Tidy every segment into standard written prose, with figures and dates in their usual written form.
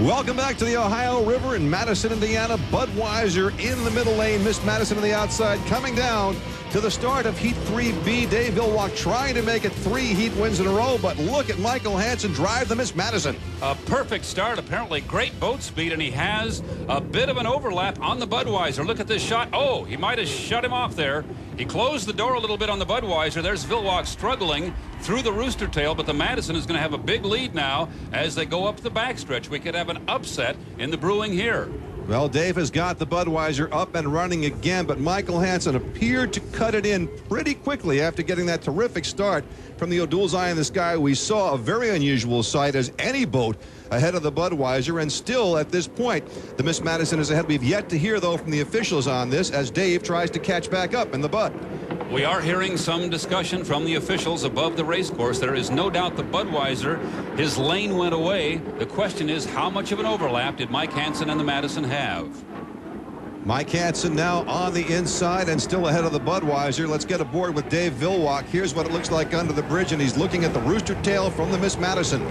Welcome back to the Ohio River in Madison, Indiana. Budweiser in the middle lane. Miss Madison on the outside. Coming down to the start of Heat 3B. Dave Villwock trying to make it 3 Heat wins in a row, but look at Michael Hansen drive the Miss Madison. A perfect start. Apparently great boat speed, and he has a bit of an overlap on the Budweiser. Look at this shot. Oh, he might have shut him off there. He closed the door a little bit on the Budweiser. There's Villwock struggling through the rooster tail, but the Madison is going to have a big lead now as they go up the backstretch. We could have an upset in the brewing here. Well, Dave has got the Budweiser up and running again, but Michael Hansen appeared to cut it in pretty quickly after getting that terrific start from the O'Doul's Eye in the Sky. We saw a very unusual sight as any boat ahead of the Budweiser, and still at this point, the Miss Madison is ahead. We've yet to hear, though, from the officials on this as Dave tries to catch back up in the Bud. We are hearing some discussion from the officials above the race course. There is no doubt the Budweiser, his lane went away. The question is, how much of an overlap did Mike Hansen and the Madison have? Mike Hansen now on the inside and still ahead of the Budweiser. Let's get aboard with Dave Villwock. Here's what it looks like under the bridge, and he's looking at the rooster tail from the Miss Madison.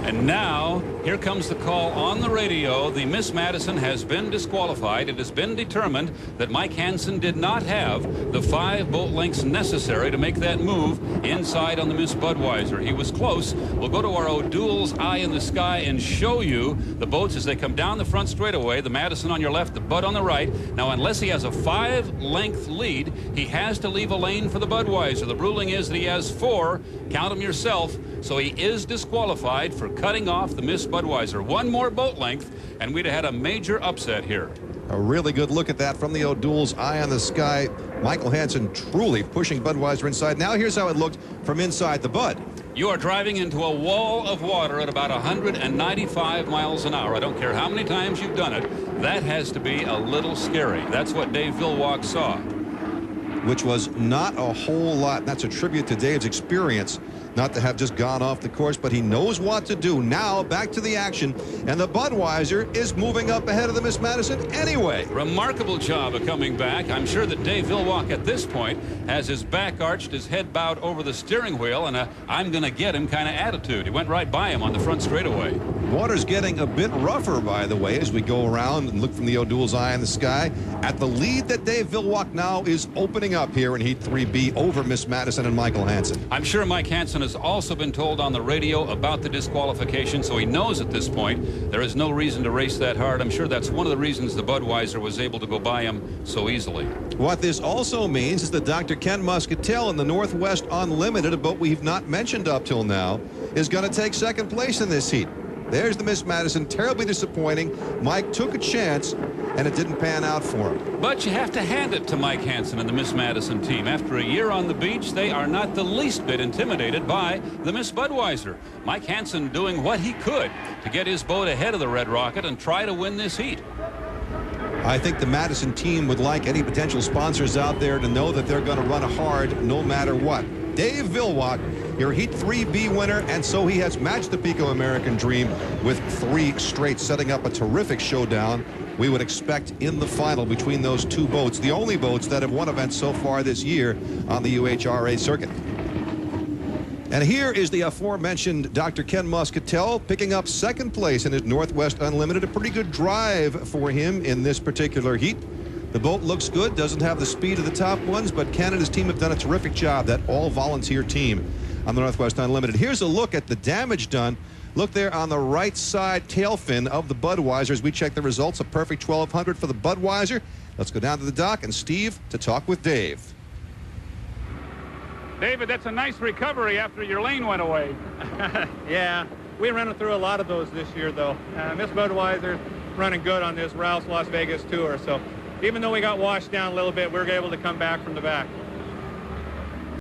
And now, here comes the call on the radio. The Miss Madison has been disqualified. It has been determined that Mike Hansen did not have the 5 boat lengths necessary to make that move inside on the Miss Budweiser. He was close. We'll go to our O'Doul's Eye in the Sky and show you the boats as they come down the front straightaway. The Madison on your left, the Bud on the right. Now, unless he has a 5-length lead, he has to leave a lane for the Budweiser. The ruling is that he has 4. Count them yourself. So he is disqualified for cutting off the Miss Budweiser. 1 more boat length, and we'd have had a major upset here. A really good look at that from the O'Doul's Eye on the Sky. Michael Hansen truly pushing Budweiser inside. Now here's how it looked from inside the Bud. You are driving into a wall of water at about 195 miles an hour. I don't care how many times you've done it. That has to be a little scary. That's what Dave Villwock saw. Which was not a whole lot. That's a tribute to Dave's experience, not to have just gone off the course, but he knows what to do. Now back to the action, and the Budweiser is moving up ahead of the Miss Madison anyway. Remarkable job of coming back. I'm sure that Dave Villwock at this point has his back arched, his head bowed over the steering wheel, and I'm going to get him kind of attitude. He went right by him on the front straightaway. Water's getting a bit rougher, by the way, as we go around and look from the O'Doul's Eye in the Sky at the lead that Dave Villwock now is opening up here in Heat 3B over Miss Madison and Michael Hansen. I'm sure Mike Hansen has also been told on the radio about the disqualification, so he knows at this point there is no reason to race that hard. I'm sure that's one of the reasons the Budweiser was able to go by him so easily. What this also means is that Dr. Ken Muscatel in the Northwest Unlimited, a boat we've not mentioned up till now, is going to take second place in this heat. There's the Miss Madison, terribly disappointing. Mike took a chance, and it didn't pan out for him. But you have to hand it to Mike Hansen and the Miss Madison team. After a year on the beach, they are not the least bit intimidated by the Miss Budweiser. Mike Hansen doing what he could to get his boat ahead of the Red Rocket and try to win this heat. I think the Madison team would like any potential sponsors out there to know that they're going to run hard no matter what. Dave Villwock, your Heat 3B winner, and so he has matched the Pico American Dream with 3 straight, setting up a terrific showdown we would expect in the final between those 2 boats, the only boats that have won events so far this year on the UHRA circuit. And here is the aforementioned Dr. Ken Muscatel picking up second place in his Northwest Unlimited. A pretty good drive for him in this particular heat. The boat looks good, doesn't have the speed of the top ones, but Ken and his team have done a terrific job, that all-volunteer team on the Northwest Unlimited. Here's a look at the damage done. Look there on the right side tail fin of the Budweiser as we check the results. A perfect 1200 for the Budweiser. Let's go down to the dock and Steve to talk with Dave. David, that's a nice recovery after your lane went away. Yeah, we ran through a lot of those this year, though. Miss Budweiser running good on this Rouse Las Vegas tour, so even though we got washed down a little bit, we were able to come back from the back.